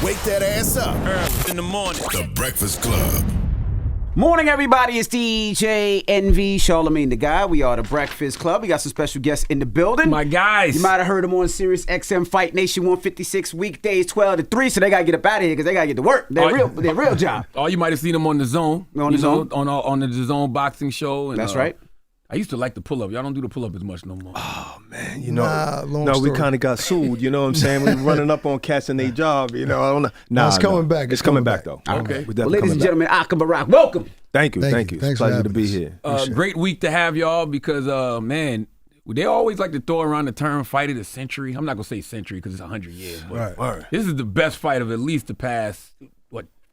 Wake that ass up. Early in the morning. The Breakfast Club. Morning, everybody. It's DJ NV, Charlamagne the Guy. We are the Breakfast Club. We got some special guests in the building. My guys. You might have heard them on Sirius XM Fight Nation 156 weekdays 12 to 3, so they got to get up out of here because they got to get to work. Their real job. Or you might have seen them on The Zone. On The Zone? On the Zone boxing show. And, That's right. I used to like the pull-up. Y'all don't do the pull-up as much no more. Oh, man, we kind of got sued, you know what I'm saying? We running up on cats in their job, you know. I don't know. It's coming back. It's coming back, though. Okay. Well, ladies and gentlemen, Barak, welcome. Thank you. Thank you. It's a pleasure to be here. Great week to have y'all because, man, they always like to throw around the term fight of the century. I'm not going to say century because it's 100 years. But Right. This is the best fight of at least the past,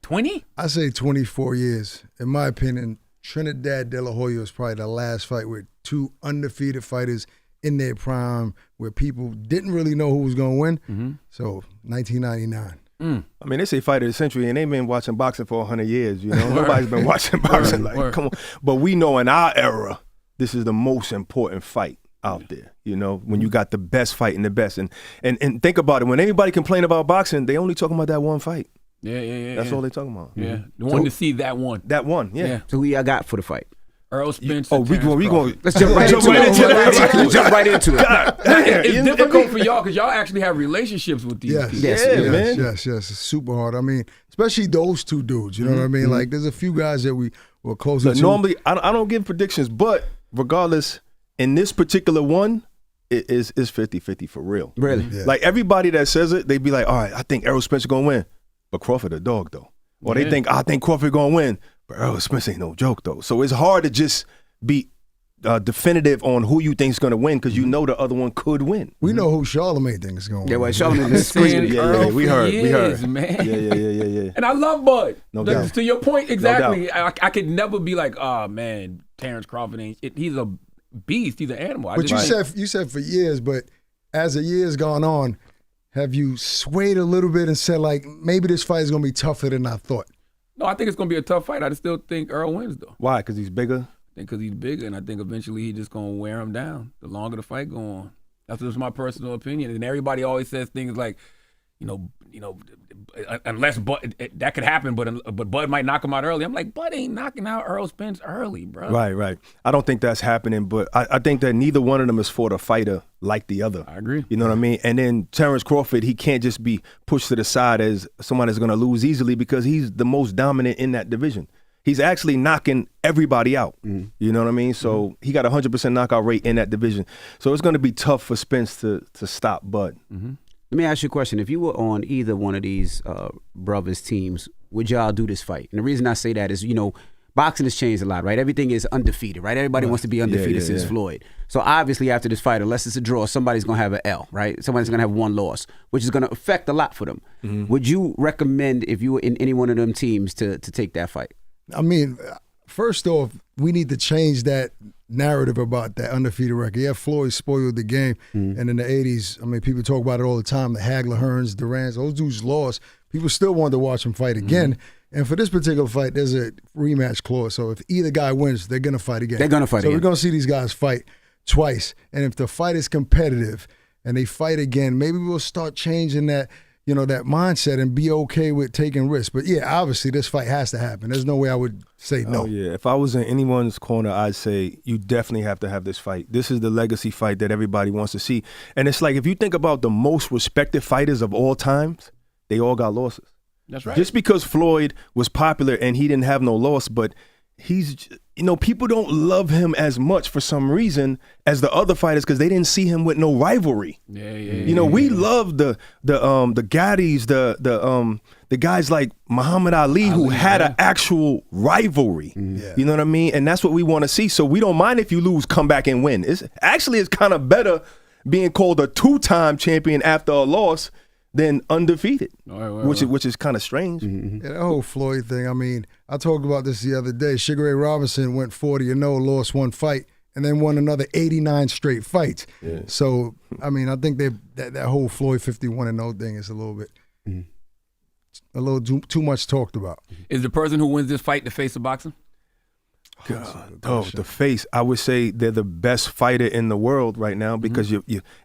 20? I say 24 years. In my opinion, Trinidad De La Hoya was probably the last fight with two undefeated fighters in their prime where people didn't really know who was going to win. Mm-hmm. So, 1999. I mean, they say fight of the century, and they've been watching boxing for 100 years, you know. Nobody's been watching boxing. Come on. But we know in our era, this is the most important fight out there, you know, when you got the best fighting the best. And think about it. When anybody complain about boxing, they only talking about that one fight. Yeah. That's all they talking about. Yeah. The one to see that one. That one, yeah. So who y'all got for the fight? Earl Spence. We going. Let's jump right into it. Jump right into it. It's difficult for y'all because y'all actually have relationships with these people. Man. Yes. It's super hard. I mean, especially those two dudes, you know what I mean? Like, there's a few guys that we were closer to. Normally, I don't give predictions, but regardless, in this particular one, it is 50-50 for real. Really? Yeah. Like, everybody that says it, they be like, all right, I think Errol Spence going to win. But Crawford a dog, though. Or they think, I think Crawford going to win. But Errol Spence ain't no joke, though. So it's hard to just be definitive on who you think is going to win because you know the other one could win. We know who Charlamagne thinks is going to win. Yeah, well, Charlamagne is Saying squeezing. Earl we for heard. years, man. Yeah. And I love Bud. No doubt. To your point, exactly. No I could never be like, oh man, Terrence Crawford ain't. He's a beast. He's an animal. But you said for years, but as the years gone on, have you swayed a little bit and said, like, maybe this fight is going to be tougher than I thought? No, I think it's going to be a tough fight. I still think Earl wins, though. Why? Because he's bigger? I think because he's bigger, and I think eventually he's just going to wear him down the longer the fight go on. That's just my personal opinion. And everybody always says things like, unless Bud, that could happen, but Bud might knock him out early. I'm like, Bud ain't knocking out Earl Spence early, bro. Right. I don't think that's happening, but I think that neither one of them is for the fighter like the other. I agree. You know what I mean? And then Terrence Crawford, he can't just be pushed to the side as someone that's going to lose easily because he's the most dominant in that division. He's actually knocking everybody out. You know what I mean? So he got a 100% knockout rate in that division. So it's going to be tough for Spence to stop Bud. Let me ask you a question. If you were on either one of these brothers' teams, would y'all do this fight? And the reason I say that is, boxing has changed a lot, right? Everything is undefeated, right? Everybody wants to be undefeated since Floyd. So obviously after this fight, unless it's a draw, somebody's going to have an L, right? Somebody's going to have one loss, which is going to affect a lot for them. Would you recommend, if you were in any one of them teams, to take that fight? I mean, first off, we need to change that narrative about that undefeated record. Yeah, Floyd spoiled the game. And in the 80s, I mean, people talk about it all the time. The Hagler, Hearns, Durans, those dudes lost. People still wanted to watch them fight again. And for this particular fight, there's a rematch clause. So if either guy wins, they're going to fight again. They're going to fight again. So we're going to see these guys fight twice. And if the fight is competitive and they fight again, maybe we'll start changing that, that mindset and be okay with taking risks. But yeah, obviously this fight has to happen. There's no way I would say no. Oh, yeah. If I was in anyone's corner, I'd say you definitely have to have this fight. This is the legacy fight that everybody wants to see. And it's like, if you think about the most respected fighters of all times, they all got losses. That's right. Just because Floyd was popular and he didn't have no loss, but he's, people don't love him as much for some reason as the other fighters because they didn't see him with no rivalry. We love the Gaddis, the guys like Muhammad Ali who had an actual rivalry. You know what I mean? And that's what we want to see. So we don't mind if you lose, come back and win. It's kind of better being called a two-time champion after a loss than undefeated, which is kind of strange. Yeah, that whole Floyd thing, I mean, I talked about this the other day. Sugar Ray Robinson went 40-0, lost one fight, and then won another 89 straight fights. Yeah. So, I mean, I think that whole Floyd 51-0 thing is a little bit, a little too much talked about. Is the person who wins this fight the face of boxing? The face. I would say they're the best fighter in the world right now because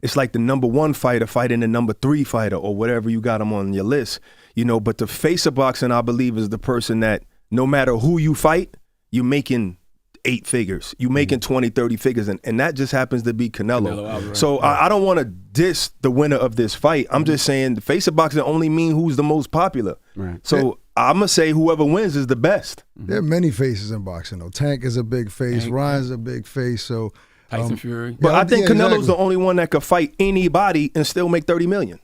it's like the number 1 fighter fighting the number 3 fighter or whatever you got them on your list. But the face of boxing, I believe, is the person that no matter who you fight, you're making 8 figures. You're making 20, 30 figures. And that just happens to be Canelo. So I don't want to diss the winner of this fight. I'm just saying the face of boxing only mean who's the most popular. Right. So I'm going to say whoever wins is the best. There are many faces in boxing, though. Tank is a big face. Ryan's a big face. So Tyson Fury. But I think Canelo's the only one that could fight anybody and still make $30 million.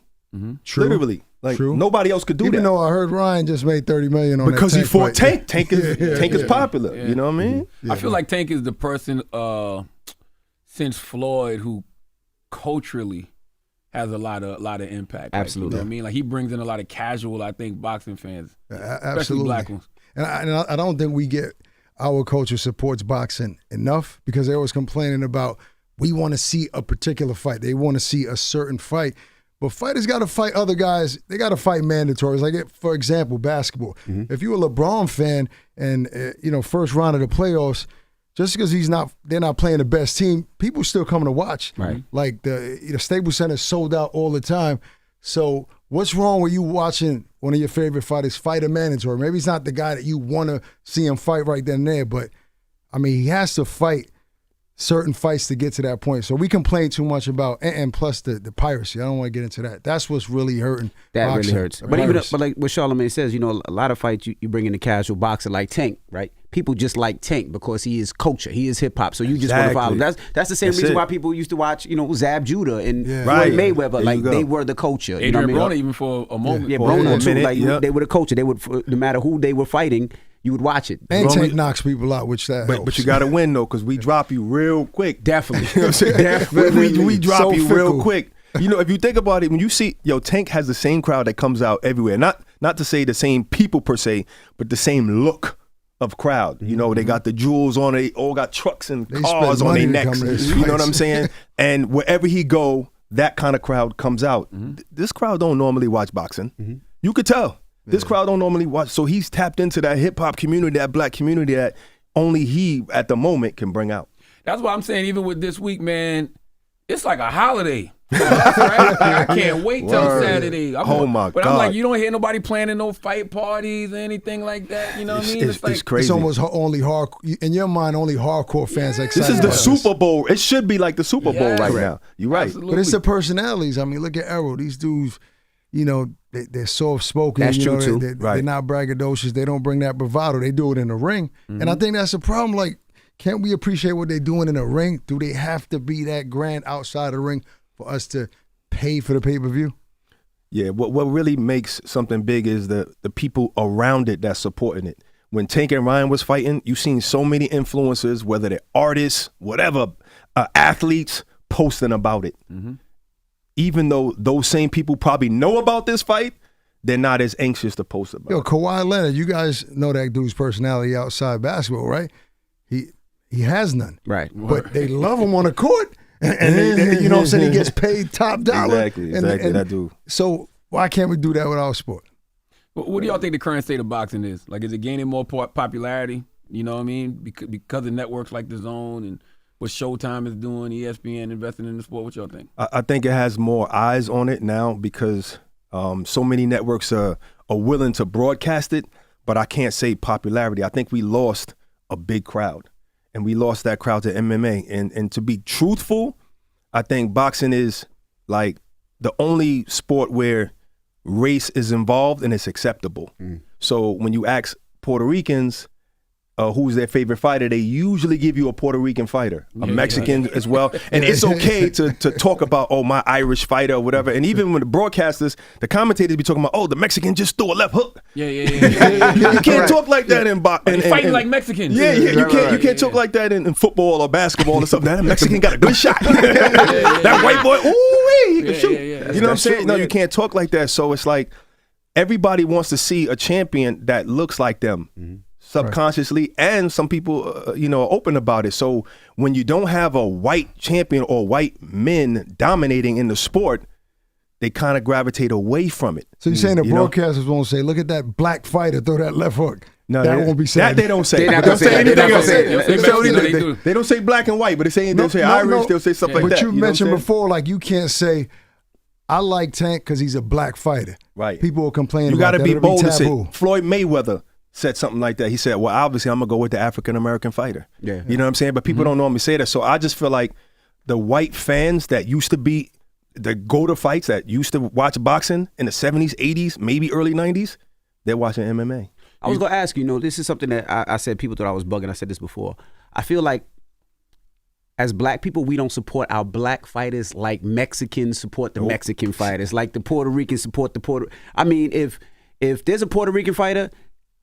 True. Literally. Nobody else could do that. Even though I heard Ryan just made $30 million on because that he fought fight. Tank. Tank is popular. Yeah. You know what I mean? I feel like Tank is the person since Floyd who culturally has a lot of impact. Absolutely. You know what I mean? Like he brings in a lot of casual, I think, boxing fans. Absolutely. Especially black ones. And I don't think we get our culture supports boxing enough because they're always complaining about we want to see a particular fight. They want to see a certain fight. But fighters got to fight other guys. They got to fight mandatories. Like, for example, basketball. If you're a LeBron fan and, first round of the playoffs, just because they're not playing the best team, people still coming to watch. Right. Like the Staples Center is sold out all the time. So what's wrong with you watching one of your favorite fighters fight a mandatory? Maybe he's not the guy that you want to see him fight right then and there, but, he has to fight certain fights to get to that point. So we complain too much about, and plus the piracy. I don't want to get into that. That's what's really hurting. That boxing. really hurts. But like what Charlamagne says, a lot of fights you bring in a casual boxer like Tank, right? People just like Tank because he is culture, he is hip hop. So you just want to follow him. That's the same reason why people used to watch, Zab Judah and Floyd Mayweather. Like they were the culture. Adrian Broner even for a moment. Yeah, Broner too. Like they were the culture. They would, no matter who they were fighting, you would watch it. And Tank knocks people out, which that helps. But you got to win, though, because we drop you real quick. Definitely. You know what I'm saying? Definitely. We drop you real fickle. quick. If you think about it, when you see, Tank has the same crowd that comes out everywhere. Not to say the same people per se, but the same look of crowd. They got the jewels on it. They all got trucks and cars on their necks. You know what I'm saying? And wherever he go, that kind of crowd comes out. This crowd don't normally watch boxing. You could tell. This crowd don't normally watch, so he's tapped into that hip-hop community, that black community that only he, at the moment, can bring out. That's why I'm saying, even with this week, man, it's like a holiday. I can't wait till Saturday. My God. But I'm like, you don't hear nobody planning no fight parties or anything like that. You know what I mean? It's crazy. It's almost only hardcore, in your mind, only hardcore fans like this is the Super Bowl. It should be like the Super Bowl right now. You're right. Absolutely. But it's the personalities. Look at Errol. These dudes, they're soft-spoken. That's true, too. They're not braggadocious. They don't bring that bravado. They do it in the ring. And I think that's the problem. Like, can't we appreciate what they're doing in the ring? Do they have to be that grand outside the ring for us to pay for the pay-per-view? Yeah, what really makes something big is the people around it that's supporting it. When Tank and Ryan was fighting, you've seen so many influencers, whether they're artists, whatever, athletes, posting about it. Even though those same people probably know about this fight, they're not as anxious to post about it. Kawhi Leonard, you guys know that dude's personality outside basketball, right? He has none. Right. But they love him on the court. And they, you know what I'm saying? He gets paid top dollar. Exactly, that dude. So why can't we do that with our sport? What do y'all think the current state of boxing is? Like, is it gaining more popularity? You know what I mean? Because of networks like The Zone and what Showtime is doing, ESPN investing in the sport. What y'all think? I think it has more eyes on it now because so many networks are willing to broadcast it, but I can't say popularity. I think we lost a big crowd, and we lost that crowd to MMA. And to be truthful, I think boxing is like the only sport where race is involved and it's acceptable. So when you ask Puerto Ricans who's their favorite fighter, they usually give you a Puerto Rican fighter, a Mexican as well. And it's okay to talk about, my Irish fighter or whatever. And even when the broadcasters, the commentators be talking about, the Mexican just threw a left hook. You can't talk like that in boxing. Fighting like Mexicans. You can't talk like that in football or basketball or something. That Mexican got a good shot. That white boy, he can shoot. You know what I'm saying? No, you can't talk like that. So it's like everybody wants to see a champion that looks like them. Subconsciously, and some people, are open about it. So when you don't have a white champion or white men dominating in the sport, they kind of gravitate away from it. So you're saying the broadcasters won't say, look at that black fighter, throw that left hook. No, that won't be said. That they don't say. They're not They'll gonna say say that. anything They're not else. gonna say it. They don't say black and white, but they'll say Irish. They'll say stuff like but that. you know what I'm mentioned saying? before, like you can't say, I like Tank because he's a black fighter. Right. People will complain You about got to that. be It'll bold to taboo. say. Floyd Mayweather said something like that. He said, well, obviously I'm going to go with the African-American fighter. Yeah. You know what I'm saying? But people don't normally say that. So I just feel like the white fans that used to be the go-to fights, that used to watch boxing in the 70s, 80s, maybe early 90s, they're watching MMA. I was going to ask you, this is something that I said people thought I was bugging. I said this before. I feel like as black people, we don't support our black fighters like Mexicans support the Mexican fighters, like the Puerto Ricans support the Puerto. I mean, if there's a Puerto Rican fighter,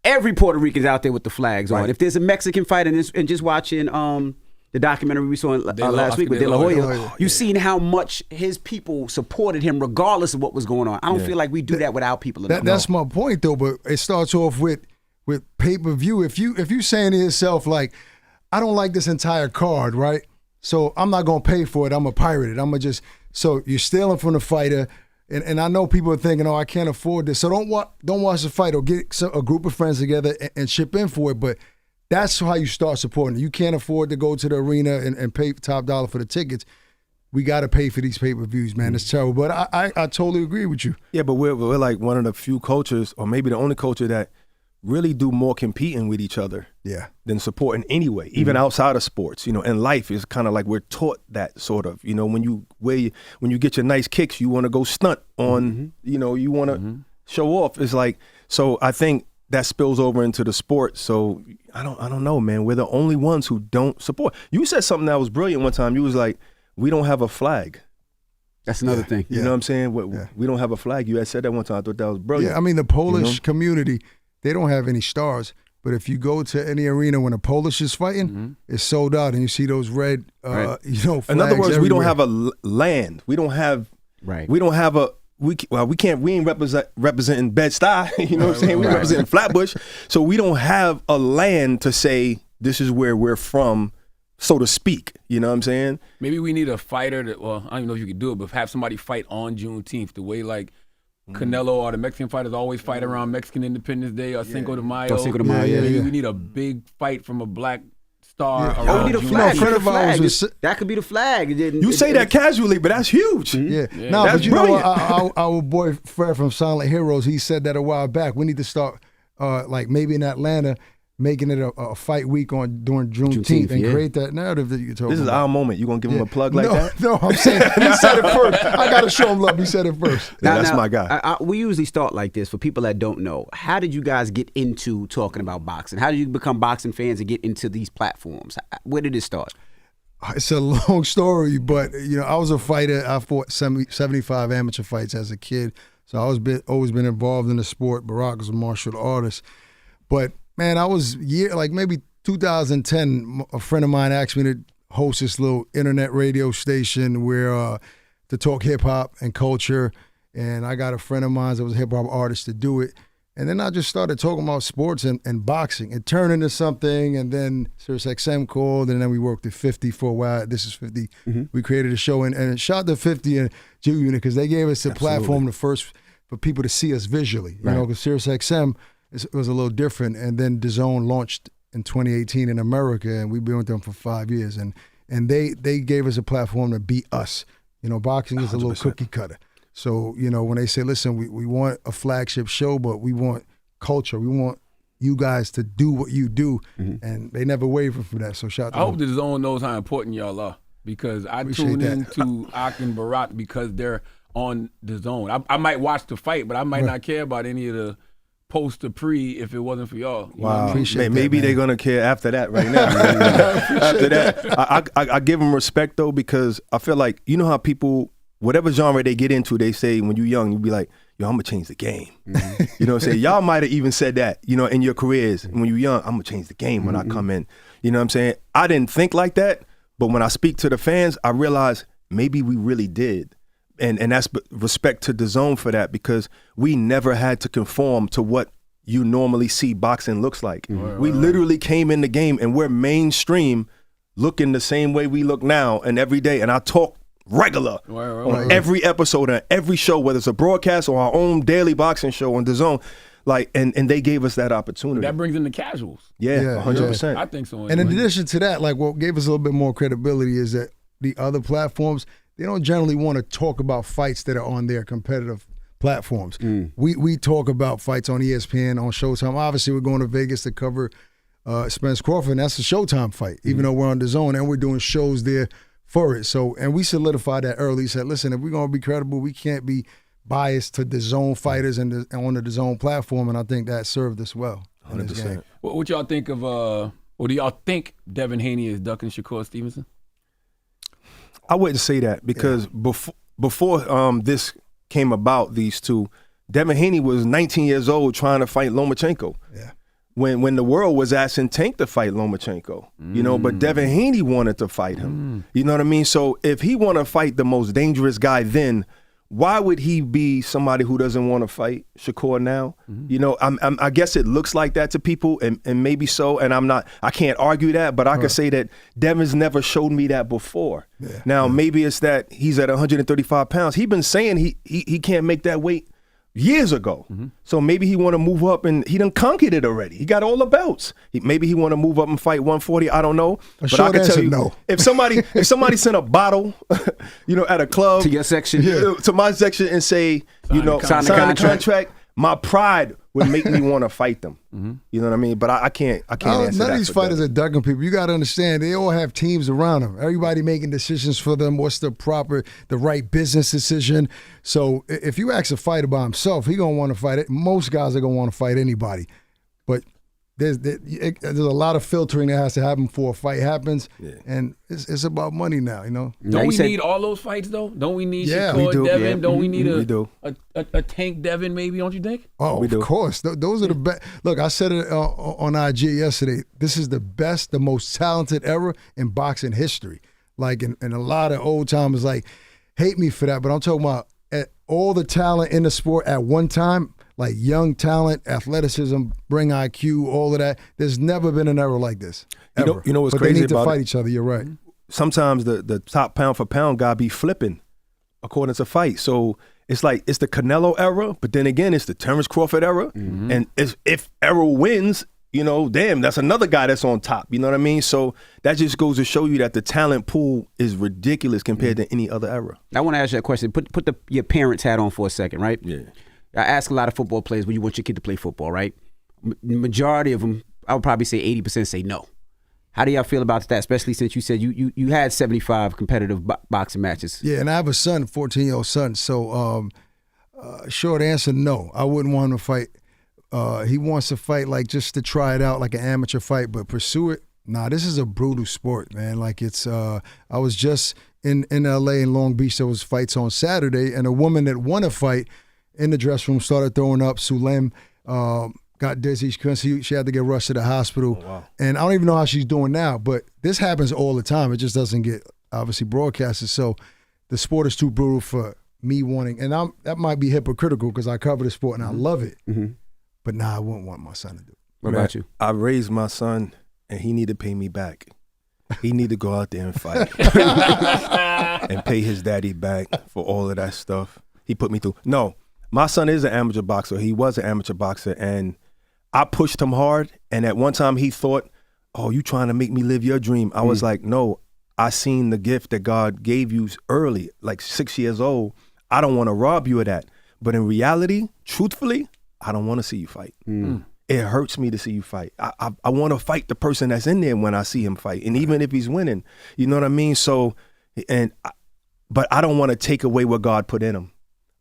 every Puerto Rican's out there with the flags on. If there's a Mexican fighter, and just watching the documentary we saw last week with De La Hoya, you've seen how much his people supported him regardless of what was going on. I don't feel like we do that with our people enough. That's my point, though. But it starts off with pay-per-view. If you saying to yourself like, I don't like this entire card, right? So I'm not gonna pay for it. I'm gonna pirate it. I'm gonna just so you're stealing from the fighter, and I know people are thinking, oh, I can't afford this. So don't watch the fight or get a group of friends together and chip in for it. But that's how you start supporting it. You can't afford to go to the arena and pay top dollar for the tickets. We got to pay for these pay-per-views, man. It's terrible. But I totally agree with you. Yeah, but we're like one of the few cultures, or maybe the only culture that really do more competing with each other than supporting anyway, even outside of sports. And life is kind of like we're taught that sort of. When you get your nice kicks, you want to go stunt on, you want to show off. It's like, so I think that spills over into the sport. So I don't know, man. We're the only ones who don't support. You said something that was brilliant one time. You was like, we don't have a flag. That's another thing. You know what I'm saying? We don't have a flag. You had said that one time. I thought that was brilliant. Yeah, I mean, the Polish community, they don't have any stars. But if you go to any arena when a Polish is fighting, it's sold out, and you see those red, flags. In other words, everywhere. we don't have a land. We don't have. Right. We don't have a. We can't. We ain't representing Bed-Stuy. You know what I'm saying? We representing Flatbush. So we don't have a land to say this is where we're from, so to speak. You know what I'm saying? Maybe we need a fighter that. Well, I don't even know if you could do it, but have somebody fight on Juneteenth the way like Canelo or the Mexican fighters always fight around Mexican Independence Day or Cinco de Mayo. Cinco de Mayo, Maybe we need a big fight from a black star. We Around need a Juneteenth. flag. friend of ours was- That could be the flag. You say that casually, but that's huge. Yeah. That's But you brilliant. know, our boy Fred from Silent Heroes, he said that a while back. We need to start, like maybe in Atlanta, making it a fight week during Juneteenth and create that narrative that you're talking This is about. our moment. You gonna give him a plug like that? No, I'm saying he said it first. I gotta show him love. He said it first. Yeah, that's my guy. We usually start like this for people that don't know. How did you guys get into talking about boxing? How did you become boxing fans and get into these platforms? Where did it start? It's a long story, but I was a fighter. I fought 75 amateur fights as a kid, so I was always been involved in the sport. Barak was a martial artist, but man, I was maybe 2010. A friend of mine asked me to host this little internet radio station where to talk hip hop and culture, and I got a friend of mine that was a hip hop artist to do it. And then I just started talking about sports and boxing. It turned into something, and then Sirius XM called, and then we worked at 50 for a while. This is 50. We created a show, and shout out to 50 and G-Unit because they gave us the platform for people to see us visually. You know, because Sirius XM was a little different. And then DAZN launched in 2018 in America, and we've been with them for 5 years. And they gave us a platform to be us. Boxing is a little 100%. Cookie cutter. So, when they say, listen, we want a flagship show, but we want culture. We want you guys to do what you do. And they never waver from that. So shout out to I hope them. the DAZN knows how important y'all are because I tune into Ak and Barak because they're on DAZN. I might watch the fight, but I might not care about any of the post or pre if it wasn't for y'all. Wow. Appreciate maybe that, they're going to care after that right now. After that. I give them respect, though, because I feel like, you know how people, whatever genre they get into, they say when you're young, you be like, yo, I'm going to change the game. You know what I'm saying? Y'all might have even said that, in your careers. When you're young, I'm going to change the game when I come in. You know what I'm saying? I didn't think like that, but when I speak to the fans, I realize maybe we really did. And that's respect to DAZN for that because we never had to conform to what you normally see boxing looks like. We literally came in the game and we're mainstream looking the same way we look now and every day. And I talk regular on every episode and every show, whether it's a broadcast or our own daily boxing show on DAZN. Like, and they gave us that opportunity. That brings in the casuals. Yeah, 100%. I think so. And in addition to that, like what gave us a little bit more credibility is that the other platforms, they don't generally want to talk about fights that are on their competitive platforms. We talk about fights on ESPN, on Showtime. Obviously, we're going to Vegas to cover Spence Crawford, and that's a Showtime fight, even though we're on the zone and we're doing shows there for it. So, and we solidified that early. Said, listen, if we're going to be credible, we can't be biased to the zone fighters and on the zone platform, and I think that served us well. 100%. What y'all think of? Or do y'all think Devin Haney is ducking Shakur Stevenson? I wouldn't say that because before this came about, these two, Devin Haney was 19 years old trying to fight Lomachenko. Yeah. When the world was asking Tank to fight Lomachenko, you know, but Devin Haney wanted to fight him. You know what I mean? So if he want to fight the most dangerous guy then, why would he be somebody who doesn't want to fight Shakur now? You know, I guess it looks like that to people, and maybe so, and I can't argue that, but I can say that Devin's never showed me that before. Now, maybe it's that he's at 135 pounds. He's been saying he can't make that weight years ago. So maybe he want to move up, and he done conquered it already. He got all the belts. Maybe he want to move up and fight 140. I don't know. But I can tell you, no. if somebody sent a bottle, you know, at a club To your section. to my section and say, sign the contract, my pride would make me want to fight them. You know what I mean? But I can't answer none that of these for fighters them. are ducking people. You got to understand, they all have teams around them. Everybody making decisions for them. What's the right business decision? So if you ask a fighter by himself, he gonna want to fight it. Most guys are gonna want to fight anybody, but there's a lot of filtering that has to happen before a fight happens, and it's about money now. You know. Don't we need all those fights though? Don't we need Yeah, Shakur we do. Devin? Don't we need We do. a Tank Devin? Maybe, don't you think? Oh, We do. of course. Those are the best. Look, I said it on IG yesterday. This is the best, the most talented era in boxing history. Like, and a lot of old timers like hate me for that, but I'm talking about all the talent in the sport at one time. Like young talent, athleticism, bring IQ, all of that. There's never been an era like this. Ever. You know what's but crazy they need to about fight it? each other. You're right. Sometimes the top pound for pound guy be flipping according to fight. So it's like it's the Canelo era, but then again it's the Terrence Crawford era. And if Errol wins, you know, damn, that's another guy that's on top. You know what I mean? So that just goes to show you that the talent pool is ridiculous compared to any other era. I want to ask you a question. Put your parents' hat on for a second, right? Yeah. I ask a lot of football players, when you want your kid to play football, right? Majority of them, I would probably say 80% say no. How do y'all feel about that, especially since you said you had 75 competitive boxing matches? Yeah, and I have a son, 14-year-old son. So short answer, no. I wouldn't want him to fight. He wants to fight like just to try it out, like an amateur fight, but pursue it. Nah, this is a brutal sport, man. Like it's, I was just in L.A. in Long Beach. There was fights on Saturday, and a woman that won a fight in the dressing room started throwing up. Sulem got dizzy. She had to get rushed to the hospital. Oh, wow. And I don't even know how she's doing now, but this happens all the time. It just doesn't get, obviously, broadcasted. So the sport is too brutal for me wanting, and that might be hypocritical because I cover the sport and I love it. But nah, I wouldn't want my son to do it. What about you? I raised my son, and he need to pay me back. He need to go out there and fight and pay his daddy back for all of that stuff he put me through. No. My son is an amateur boxer. He was an amateur boxer, and I pushed him hard. And at one time, he thought, "Oh, you trying to make me live your dream?" I was like, "No, I seen the gift that God gave you early, like 6 years old. I don't want to rob you of that. But in reality, truthfully, I don't want to see you fight. It hurts me to see you fight. I want to fight the person that's in there when I see him fight, and even if he's winning, you know what I mean. So, but I don't want to take away what God put in him.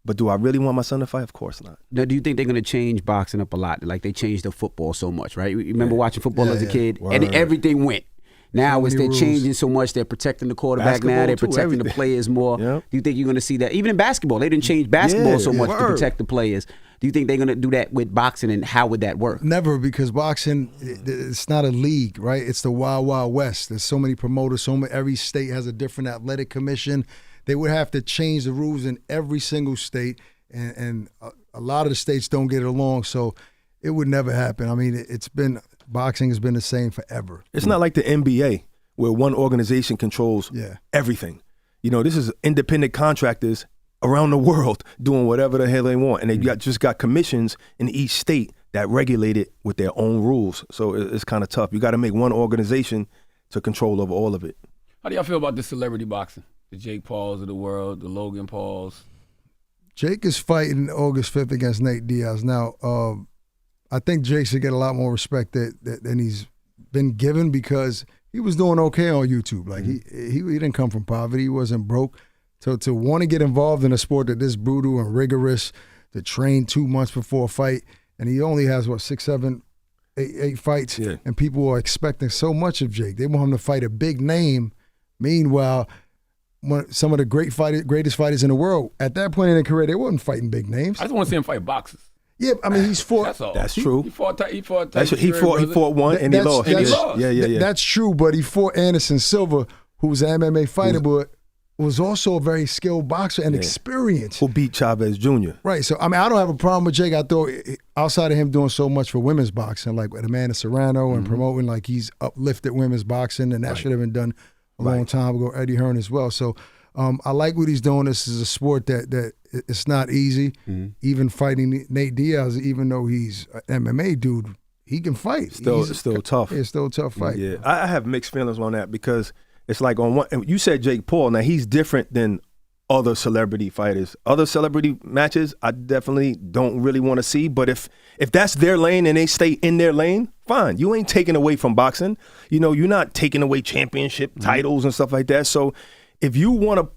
But do I really want my son to fight? Of course not. Now, do you think they're going to change boxing up a lot? Like they changed the football so much, right? You remember watching football as a kid, and everything went. Now they're changing so much. They're protecting the quarterback Basketball now. They're too, protecting everything. the players more. Yep. Do you think you're going to see that? Even in basketball, they didn't change basketball so much to protect the players. Do you think they're going to do that with boxing, and how would that work? Never, because boxing, it's not a league, right? It's the Wild Wild West. There's so many promoters. Every state has a different athletic commission. They would have to change the rules in every single state, and a lot of the states don't get along, so it would never happen. I mean, boxing has been the same forever. It's not like the NBA where one organization controls everything. You know, this is independent contractors around the world doing whatever the hell they want, and they just got commissions in each state that regulate it with their own rules. So it's kind of tough. You got to make one organization to control over all of it. How do y'all feel about the celebrity boxing? The Jake Pauls of the world, the Logan Pauls. Jake is fighting August 5th against Nate Diaz. Now, I think Jake should get a lot more respect than he's been given because he was doing okay on YouTube. Like he didn't come from poverty. He wasn't broke. So to want to get involved in a sport that is brutal and rigorous, to train 2 months before a fight, and he only has, 6, 7, 8 fights, and people are expecting so much of Jake. They want him to fight a big name. Meanwhile, some of the greatest fighters in the world, at that point in their career, they weren't fighting big names. I just want to see him fight boxers. Yeah, I mean, he's fought. That's all. That's true. He fought He fought one and he lost. Yeah. That's true, but he fought Anderson Silva, who was an MMA fighter, but was also a very skilled boxer and experienced. Who beat Chavez Jr. Right. So, I mean, I don't have a problem with Jake. I thought outside of him doing so much for women's boxing, like with Amanda Serrano and promoting, like he's uplifted women's boxing, and that should have been done a long time ago. Eddie Hearn as well. So I like what he's doing. This is a sport that it's not easy. Even fighting Nate Diaz, even though he's an MMA dude, he can fight. It's still tough. It's still a tough fight. Yeah, I have mixed feelings on that because it's like on one. You said Jake Paul. Now he's different than other celebrity fighters. Other celebrity matches, I definitely don't really want to see. But if that's their lane and they stay in their lane, fine. You ain't taking away from boxing. You know, you're not taking away championship titles and stuff like that. So if you want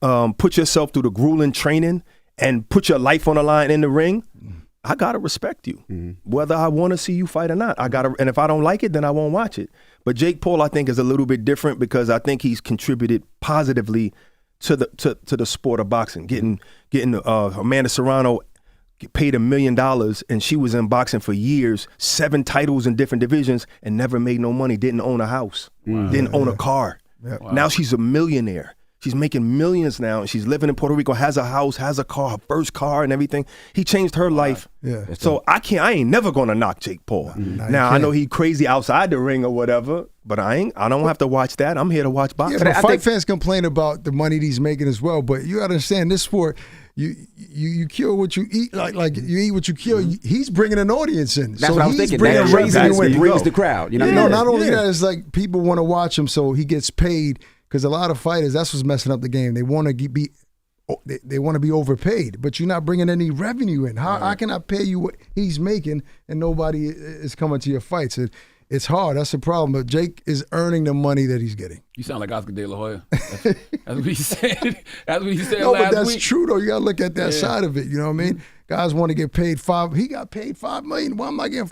to put yourself through the grueling training and put your life on the line in the ring, I gotta respect you, whether I want to see you fight or not. And if I don't like it, then I won't watch it. But Jake Paul, I think, is a little bit different because I think he's contributed positively to the sport of boxing. Getting Amanda Serrano paid $1 million, and she was in boxing for years, 7 titles in different divisions, and never made no money. Didn't own a house, didn't own a car. Wow. Now she's a millionaire. She's making millions now, and she's living in Puerto Rico, has a house, has a car, her first car and everything. He changed her life. Yeah. So I ain't never gonna knock Jake Paul. Now I know he crazy outside the ring or whatever, but I don't have to watch that. I'm here to watch boxing. Yeah, but fans complain about the money he's making as well. But you gotta understand, this sport, you kill what you eat, like you eat what you kill. He's bringing an audience in. That's what I was thinking. That brings the crowd. You know, not only that, it's like people want to watch him, so he gets paid. Because a lot of fighters, that's what's messing up the game. They want to be overpaid, but you're not bringing any revenue in. How can I pay you what he's making and nobody is coming to your fights? It's hard. That's the problem. But Jake is earning the money that he's getting. You sound like Oscar De La Hoya. That's what he said. That's what he said no, last week. But that's true, though. You got to look at that side of it. You know what I mean? Guys want to get paid He got paid $5 million. Why am I getting?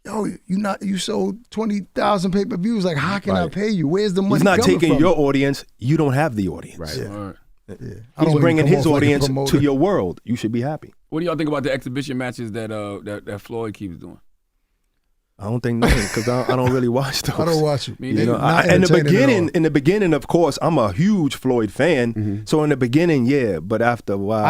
Yo, you sold 20,000 pay-per-views. Like, how can I pay you? Where's the money He's not coming taking from? your audience. You don't have the audience. Right. Yeah. He's bringing his audience to your world. You should be happy. What do y'all think about the exhibition matches that Floyd keeps doing? I don't think nothing because I don't really watch those. I don't watch it. You know, in the beginning, of course, I'm a huge Floyd fan. So in the beginning, but after a while,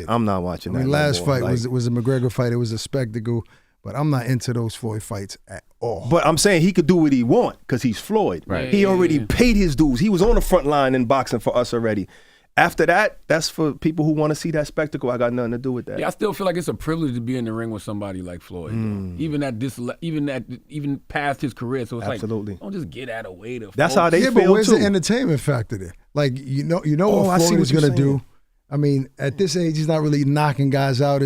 I'm not watching that. Last fight was a McGregor fight. It was a spectacle. But I'm not into those Floyd fights at all. But I'm saying he could do what he want because he's Floyd. Right. He already paid his dues. He was on the front line in boxing for us already. After that, that's for people who want to see that spectacle. I got nothing to do with that. Yeah, I still feel like it's a privilege to be in the ring with somebody like Floyd. Even past his career. So it's absolutely. Like, don't just get out of way to. That's how they feel but where's too. the entertainment factor there? Like what Floyd is going to do. I mean, at this age, he's not really knocking guys out.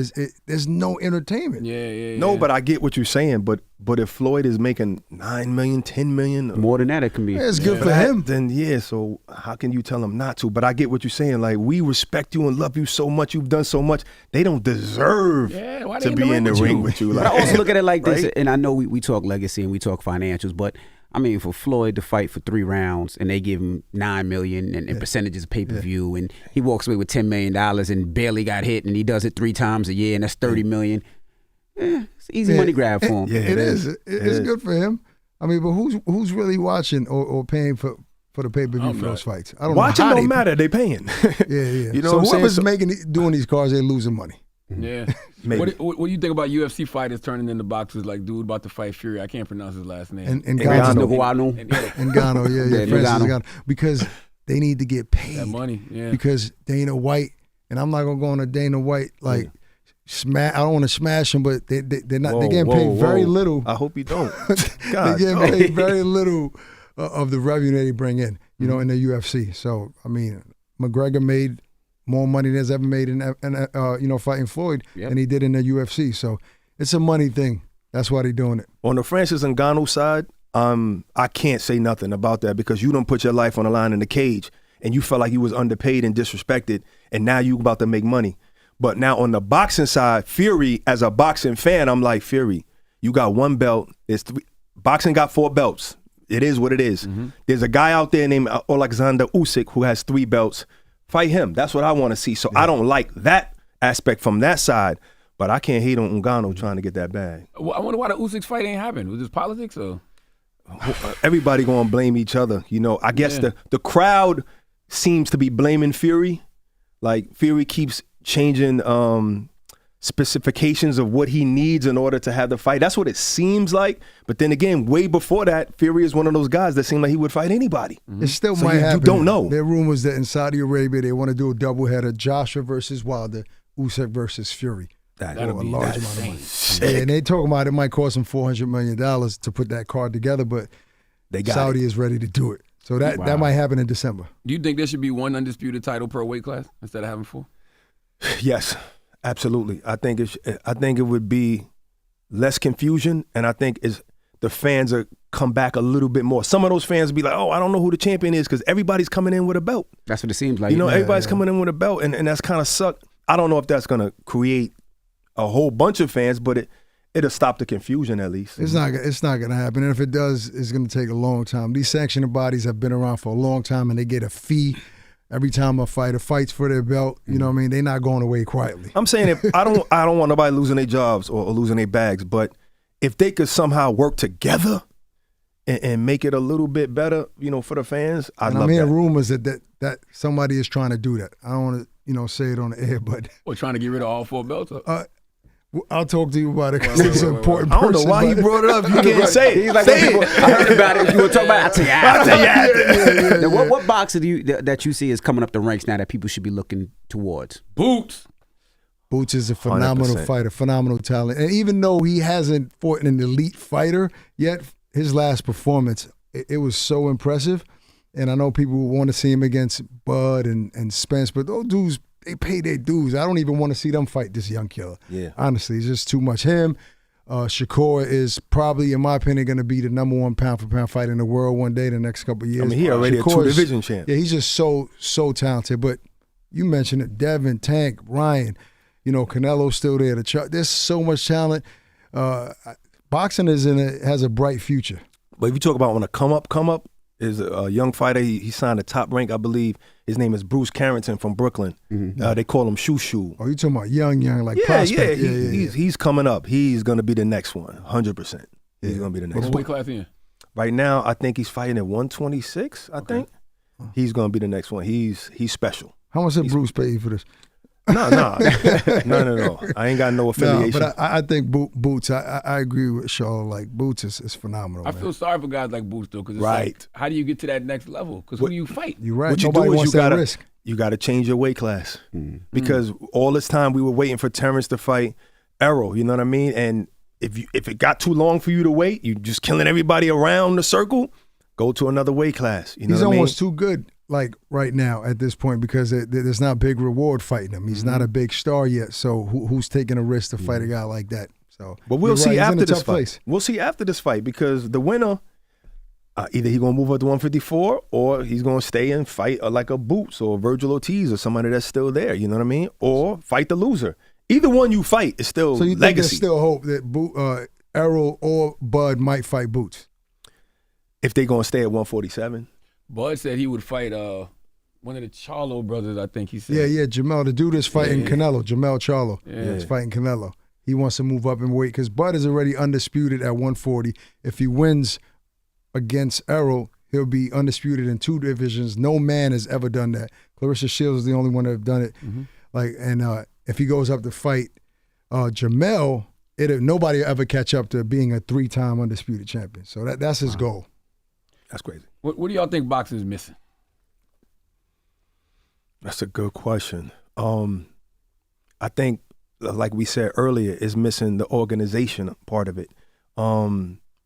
There's no entertainment. Yeah. No, but I get what you're saying. But if Floyd is making $9 million, $10 million, more than that, it can be. It's good for him. Then so how can you tell him not to? But I get what you're saying. Like, we respect you and love you so much. You've done so much. They don't deserve to be in the ring with you. Like, but I also look at it like this, and I know we talk legacy and we talk financials, but I mean, for Floyd to fight for 3 rounds and they give him $9 million and percentages of pay-per-view, and he walks away with $10 million and barely got hit, and he does it 3 times a year, and that's $30 million. It's an easy money grab for him. Yeah, it is. It's good for him. I mean, but who's really watching or paying for the pay-per-view for those fights? I don't know. Watching don't matter. They paying. Yeah. You know so what whoever's saying? doing these cars, they're losing money. Yeah. Maybe. What do you think about UFC fighters turning into boxers? Like dude about to fight Fury. I can't pronounce his last name. Ngannou, Ngannou. yeah. Because they need to get paid. That money, yeah. Because Dana White, and I'm not gonna go on a Dana White I don't want to smash them, but they're not. Whoa, they're getting paid very little. I hope you don't. They're getting paid very little of the revenue they bring in, in the UFC. So I mean, McGregor made more money than he's ever made in fighting Floyd than he did in the UFC. So it's a money thing. That's why they're doing it. On the Francis Ngannou side, I can't say nothing about that because you don't put your life on the line in the cage and you felt like you was underpaid and disrespected, and now you about to make money. But now on the boxing side, Fury, as a boxing fan, I'm like, Fury, you got one belt. Boxing got 4 belts. It is what it is. Mm-hmm. There's a guy out there named Alexander Usyk who has 3 belts. Fight him. That's what I want to see. So I don't like that aspect from that side, but I can't hate on Ngannou trying to get that bag. Well, I wonder why the Usyk fight ain't happened. Was this politics or? Everybody gonna blame each other. I guess the crowd seems to be blaming Fury. Like Fury keeps changing specifications of what he needs in order to have the fight. That's what it seems like. But then again, way before that, Fury is one of those guys that seemed like he would fight anybody. Mm-hmm. It still might happen. You don't know. There are rumors that in Saudi Arabia they want to do a doubleheader: Joshua versus Wilder, Usyk versus Fury. That'll be a large amount of money. And they talking about it might cost them $400 million to put that card together, but Saudi is ready to do it. So that might happen in December. Do you think there should be one undisputed title per weight class instead of having 4? Yes, absolutely. I think it would be less confusion, and I think the fans are come back a little bit more. Some of those fans will be like, "Oh, I don't know who the champion is," because everybody's coming in with a belt. That's what it seems like. Everybody's coming in with a belt, and that's kind of suck. I don't know if that's gonna create a whole bunch of fans, but it'll stop the confusion at least. It's not going to happen, and if it does, it's going to take a long time. These sanctioning bodies have been around for a long time, and they get a fee every time a fighter fights for their belt. You know what I mean? They're not going away quietly. I'm saying I don't want nobody losing their jobs or losing their bags, but if they could somehow work together and make it a little bit better, for the fans, I'd love that. I'm hearing rumors that somebody is trying to do that. I don't want to say it on the air, but we're trying to get rid of all 4 belts. I'll talk to you about it because it's an important person. I don't know why you brought it up. You can't say it. He's like, say it. I heard about it. If you were talking about it, I'll tell you after. Now, what boxer that you see is coming up the ranks now that people should be looking towards? Boots is a phenomenal 100%. fighter, phenomenal talent. And even though he hasn't fought an elite fighter yet, his last performance, it was so impressive. And I know people want to see him against Bud and Spence, but those dudes, they pay their dues. I don't even want to see them fight this young killer. Yeah. Honestly, it's just too much. Him, Shakur is probably, in my opinion, going to be the #1 pound-for-pound fighter in the world one day, the next couple of years. I mean, he already Shakur a 2-division champ. Yeah, he's just so talented. But you mentioned it, Devin, Tank, Ryan, Canelo's still there. There's so much talent. Boxing has a bright future. But if you talk about when a come up is a young fighter, he signed a top rank, I believe. His name is Bruce Carrington from Brooklyn. Mm-hmm. They call him Shoo Shoo. Oh, you talking about young, like prospect? Yeah. He's coming up. He's going to be the next one, 100%. He's going to be the next one. What weight class in? Right now, I think he's fighting at 126, I think. He's going to be the next one. He's special. How much did Bruce pay you for this? No. I ain't got no affiliation. No, but I think Boots, I agree with Shaw. Like, Boots is phenomenal. I feel sorry for guys like Boots, though, because it's like, how do you get to that next level? Because who do you fight? You're right. What you Nobody do is wants that risk. You got to change your weight class. Because all this time we were waiting for Terrence to fight Errol, you know what I mean? And if it got too long for you to wait, you just killing everybody around the circle, go to another weight class. You know He's what I mean? almost too good. Like right now at this point, because there's not big reward fighting him. He's not a big star yet, so who's taking a risk to fight a guy like that? So, but we'll see after this fight. Place. We'll see after this fight because the winner, either he's gonna move up to 154 or he's gonna stay and fight like a Boots or Virgil Ortiz or somebody that's still there. You know what I mean? Or fight the loser. Either one you fight is still so you legacy. Think there's still hope that Errol or Bud might fight Boots if they're gonna stay at 147. Bud said he would fight one of the Charlo brothers, I think he said. Yeah, Jamel. The dude is fighting Canelo, Jamel Charlo. Yeah. He's fighting Canelo. He wants to move up in weight because Bud is already undisputed at 140. If he wins against Errol, he'll be undisputed in 2 divisions. No man has ever done that. Clarissa Shields is the only one that have done it. Mm-hmm. If he goes up to fight Jamel, nobody will ever catch up to being a 3-time undisputed champion. So that's his goal. That's crazy. What do y'all think boxing is missing? That's a good question. I think like we said earlier, is missing the organization part of it.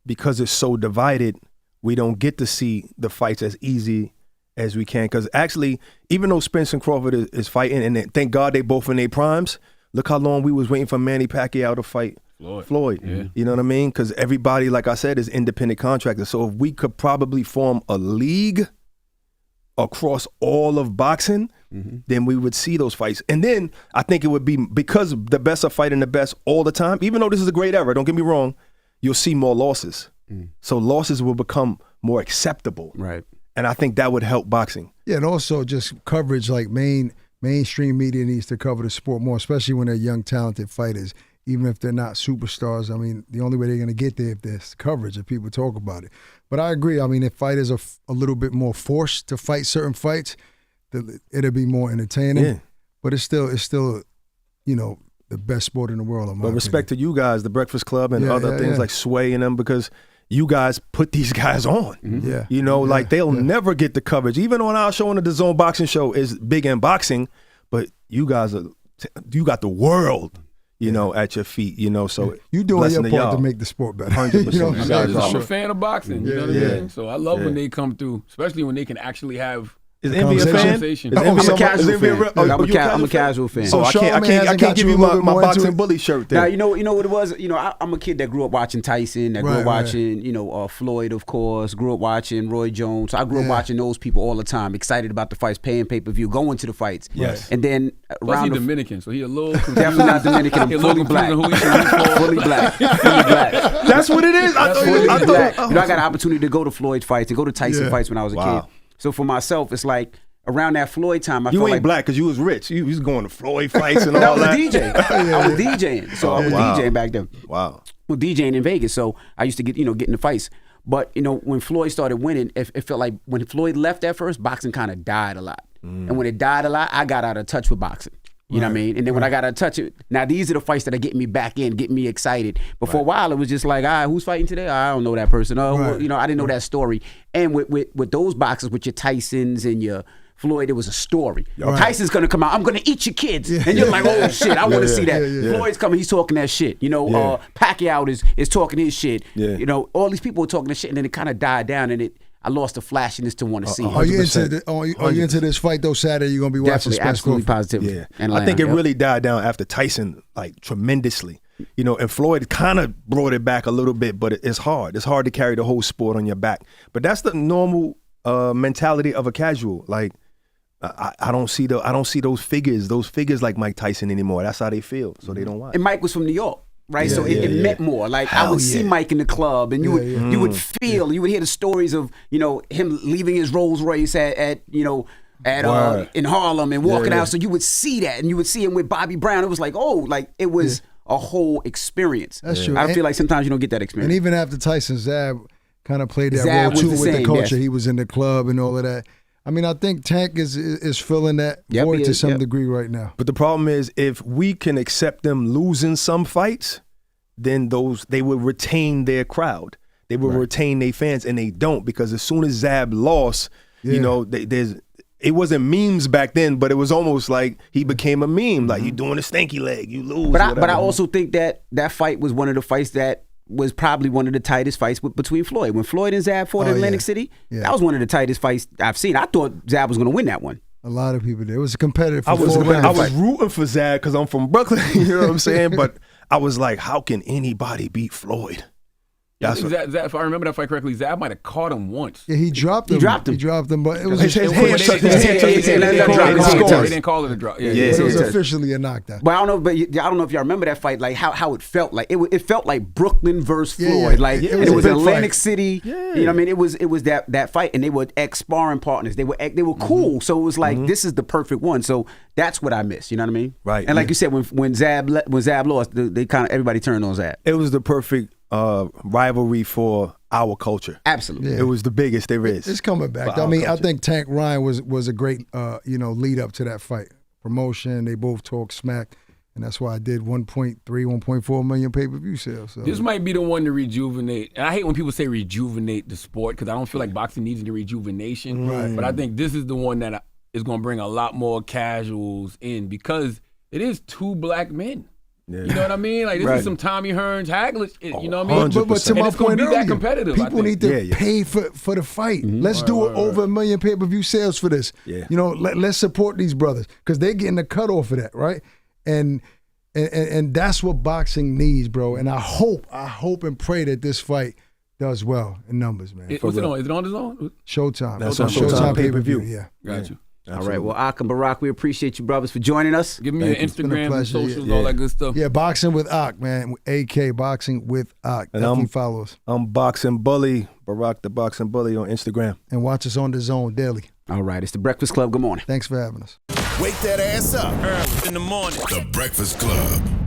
Because it's so divided, we don't get to see the fights as easy as we can. Because actually, even though Spence and Crawford is fighting, and thank God they both in their primes, look how long we was waiting for Manny Pacquiao to fight Floyd. Yeah. You know what I mean? Because everybody, like I said, is independent contractors. So if we could probably form a league across all of boxing, then we would see those fights. And then I think it would be, because the best are fighting the best all the time, even though this is a great era, don't get me wrong, you'll see more losses. So losses will become more acceptable. Right. And I think that would help boxing. Yeah, and also just coverage, like mainstream media needs to cover the sport more, especially when they're young, talented fighters, even if they're not superstars. I mean, the only way they're going to get there if there's coverage, if people talk about it. But I agree. I mean, if fighters are a little bit more forced to fight certain fights, it'll be more entertaining. Yeah. But it's still, you know, the best sport in the world. In my But respect to you guys, the Breakfast Club and other things like Sway and them, because you guys put these guys on. Yeah. You know, like they'll never get the coverage. Even on our show, on the DAZN Boxing Show, is big in boxing, but you guys you got the world, you know, at your feet, you know, so you doing your part to make the sport better. 100%. You know what I'm saying? I'm a fan of boxing. You know what I mean? So I love when they come through, especially when they can actually have Is Envy a fan? conversation. Is Envy I'm a casual fan. you I'm a casual fan. So I Charlamagne can't hasn't give got you you a little bit my more into boxing it? bully shirt there. Now, you know what it was? You know, I'm a kid that grew up watching Tyson, that grew up Right. watching, you know, Floyd, of course, grew up watching Roy Jones. So I grew up watching those people all the time, excited about the fights, paying pay-per-view, going to the fights. Yes. And then Plus around he's the Dominican, so he a little confused. definitely not Dominican, I'm He a little fully black. confused on who he should root for. Fully black. Fully black. That's what it is. I Fully thought black. You know, I got an opportunity to go to Floyd fights and go to Tyson Yeah. fights when I was a Wow. kid. So for myself, it's like around that Floyd time, I you felt ain't like black because you was rich. You was going to Floyd fights and I all was a that. DJ. I was DJing. So I was wow. DJing back then. Wow. Well, DJing in Vegas, so I used to get in the fights. But when Floyd started winning, it felt like when Floyd left at first, boxing kind of died a lot. And when it died a lot, I got out of touch with boxing. You know what I mean? And then when I got out of touch, now these are the fights that are getting me back in, getting me excited. But for a while, it was just like, who's fighting today? I don't know that person. Well, I didn't know that story. And with those boxers, with your Tysons and your Floyd, it was a story. Tyson's gonna come out, I'm gonna eat your kids. And you're like, oh shit, I wanna see that. Floyd's coming, he's talking that shit. Pacquiao is talking his shit. Yeah. You know, all these people are talking this shit, and then it kind of died down, and I lost the flashiness to want to see. Are you into this fight though? Saturday, you're gonna be watching Definitely, Spence absolutely, Crawford? positively. Yeah. And I think it Yep. really died down after Tyson, like tremendously. You know, and Floyd kind of brought it back a little bit, but it's hard. It's hard to carry the whole sport on your back. But that's the normal mentality of a casual. Like, I don't see those figures like Mike Tyson anymore. That's how they feel, so they don't watch. And Mike was from New York, right? So it meant more. Like I would see Mike in the club, and you would feel, you would hear the stories of him leaving his Rolls Royce at in Harlem and walking out. So you would see that, and you would see him with Bobby Brown. It was like, it was a whole experience. That's true. I feel like sometimes you don't get that experience. And even after Tyson, Zab kind of played that Zab role too was the with the same, culture. yes. He was in the club and all of that. I mean, I think Tank is filling that Yep, void he to is, some yep. degree right now. But the problem is, if we can accept them losing some fights, then they will retain their crowd. They will retain their fans, and they don't, because as soon as Zab lost, it wasn't memes back then, but it was almost like he became a meme. Like, you doing a stanky leg, you lose. But whatever. I also think that fight was one of the fights that was probably one of the tightest fights between Floyd. When Floyd and Zab fought in Atlantic City, that was one of the tightest fights I've seen. I thought Zab was going to win that one. A lot of people did. It was competitive. I was rooting for Zab because I'm from Brooklyn. You know what I'm saying? But I was like, how can anybody beat Floyd? Zab, if I remember that fight correctly, Zab might have caught him once. Yeah, he dropped him. He dropped him, but it was His hand touched They his didn't call it a drop. Yeah, it was officially a knockdown. But I don't know if y'all remember that fight, like how it felt. Like it felt like Brooklyn versus Floyd. Yeah. Like Yeah, it was a big Atlantic fight. City. You know what I mean? It was that fight, and they were ex-sparring partners. They were cool. So it was like this is the perfect one. So that's what I miss. You know what I mean? Right. And like you said, when Zab lost, they kind of everybody turned on Zab. It was the perfect rivalry for our culture. Absolutely. Yeah. It was the biggest there is. It's coming back. For I mean, our I culture. think Tank Ryan was a great lead up to that fight. Promotion, they both talk smack, and that's why I did 1.4 million pay-per-view sales. So. This might be the one to rejuvenate. And I hate when people say rejuvenate the sport, because I don't feel like boxing needs any rejuvenation. Right. But I think this is the one that is going to bring a lot more casuals in, because it is two black men. You know what I mean? Like, this is some Tommy Hearns, Haglitz. You know what I mean? But to my point earlier, that competitive, people need to pay for the fight. Let's do it over 1 million pay-per-view sales for this. Yeah. You know, let's support these brothers because they're getting a cut off of that, right? And that's what boxing needs, bro. And I hope and pray that this fight does well in numbers, man. What's it on? Is it on the zone? Showtime. That's on Showtime pay-per-view. Yeah. Got you. All right. Well, Ak and Barak, we appreciate you brothers for joining us. Give me your Instagram and socials, all that good stuff. Yeah, Boxing with Ak, man. AK, Boxing with Ak. And Definitely follow us. I'm Boxing Bully, Barak the Boxing Bully on Instagram. And watch us on The Zone daily. All right. It's The Breakfast Club. Good morning. Thanks for having us. Wake that ass up. Early in the morning. The Breakfast Club.